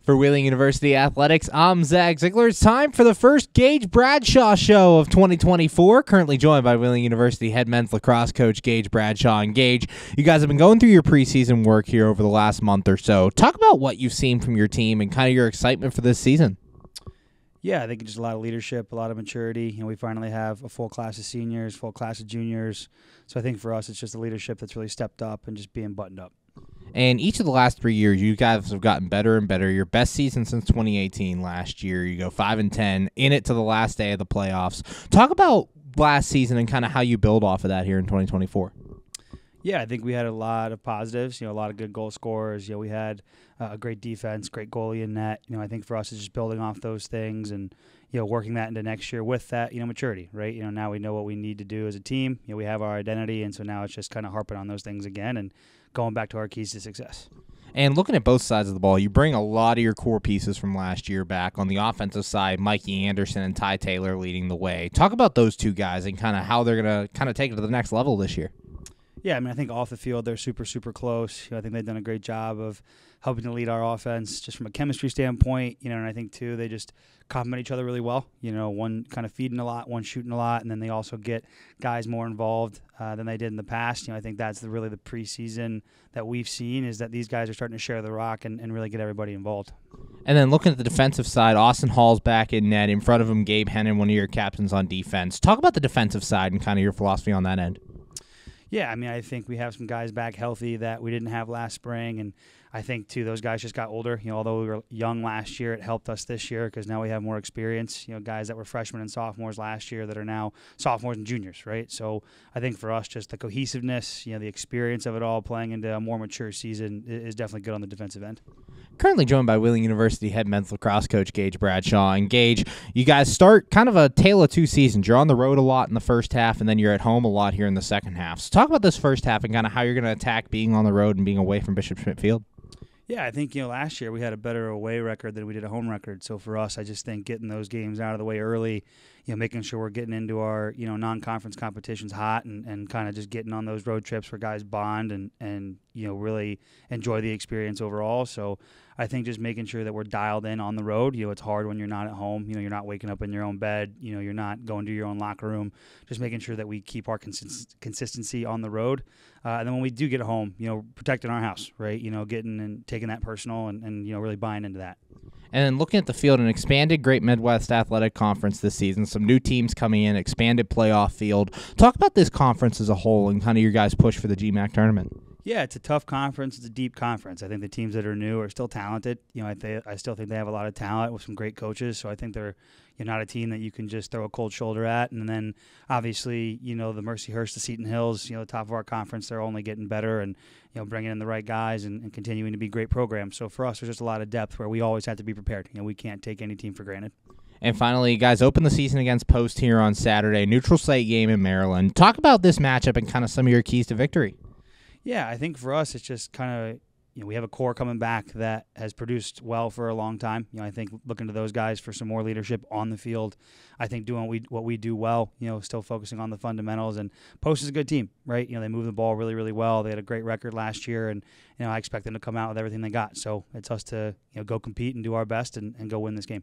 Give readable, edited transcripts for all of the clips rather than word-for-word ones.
For Wheeling University Athletics, I'm Zach Ziegler. It's time for the first Gage Bradshaw show of 2024. Currently joined by Wheeling University head men's lacrosse coach Gage Bradshaw. And Gage, you guys have been going through your preseason work here over the last month or so. Talk about what you've seen from your team and kind of your excitement for this season. Yeah, I think just a lot of leadership, a lot of maturity. We finally have a full class of seniors, full class of juniors. So I think for us, it's just the leadership that's really stepped up and just being buttoned up. And each of the last 3 years, you guys have gotten better and better. Your best season since 2018 last year. You go 5-10, in it to the last day of the playoffs. Talk about last season and kind of how you build off of that here in 2024. Yeah, I think we had a lot of positives, a lot of good goal scorers. We had a great defense, great goalie in net. I think for us, it's just building off those things and, working that into next year with that, maturity, right? Now we know what we need to do as a team. We have our identity, and so now it's just kind of harping on those things again and going back to our keys to success. And looking at both sides of the ball, you bring a lot of your core pieces from last year back. On the offensive side, Mikey Anderson and Ty Taylor leading the way. Talk about those two guys and kind of how they're going to kind of take it to the next level this year. Yeah, I think off the field they're super, super close. I think they've done a great job of helping to lead our offense just from a chemistry standpoint. And I think, too, they just complement each other really well. One kind of feeding a lot, one shooting a lot, and then they also get guys more involved than they did in the past. I think that's really the preseason that we've seen is that these guys are starting to share the rock and really get everybody involved. And then looking at the defensive side, Austin Hall's back in net. In front of him, Gabe Hennon, one of your captains on defense. Talk about the defensive side and kind of your philosophy on that end. Yeah, I think we have some guys back healthy that we didn't have last spring, and I think, too, those guys just got older. Although we were young last year, it helped us this year because now we have more experience. Guys that were freshmen and sophomores last year that are now sophomores and juniors, right? So I think for us, just the cohesiveness, the experience of it all playing into a more mature season is definitely good on the defensive end. Currently joined by Wheeling University head men's lacrosse coach Gage Bradshaw. And Gage, you guys start kind of a tale of two seasons. You're on the road a lot in the first half, and then you're at home a lot here in the second half. So talk about this first half and kind of how you're going to attack being on the road and being away from Bishop Schmidt Field. Yeah, I think, last year we had a better away record than we did a home record. So for us, I just think getting those games out of the way early, making sure we're getting into our, non-conference competitions hot and kind of just getting on those road trips where guys bond and really enjoy the experience overall. So I think just making sure that we're dialed in on the road. It's hard when you're not at home. You're not waking up in your own bed. You're not going to your own locker room. Just making sure that we keep our consistency on the road. And then when we do get home, protecting our house, right? Getting and taking that personal and really buying into that. And then looking at the field, an expanded Great Midwest Athletic Conference this season, some new teams coming in, expanded playoff field. Talk about this conference as a whole and kind of your guys' push for the GMAC tournament. Yeah, it's a tough conference. It's a deep conference. I think the teams that are new are still talented. I still think they have a lot of talent with some great coaches. So I think they're not a team that you can just throw a cold shoulder at. And then obviously, the Mercyhurst, the Seton Hills, the top of our conference, they're only getting better and, bringing in the right guys and continuing to be great programs. So for us, there's just a lot of depth where we always have to be prepared. We can't take any team for granted. And finally, you guys open the season against Post here on Saturday, neutral site game in Maryland. Talk about this matchup and kind of some of your keys to victory. Yeah, I think for us, it's just kind of, we have a core coming back that has produced well for a long time. I think looking to those guys for some more leadership on the field. I think doing what we do well, still focusing on the fundamentals. And Post is a good team, right? They move the ball really, really well. They had a great record last year, and, I expect them to come out with everything they got. So it's us to, go compete and do our best and go win this game.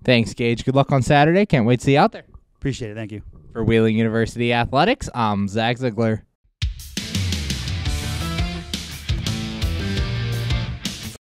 Thanks, Gage. Good luck on Saturday. Can't wait to see you out there. Appreciate it. Thank you. For Wheeling University Athletics, I'm Zach Ziegler.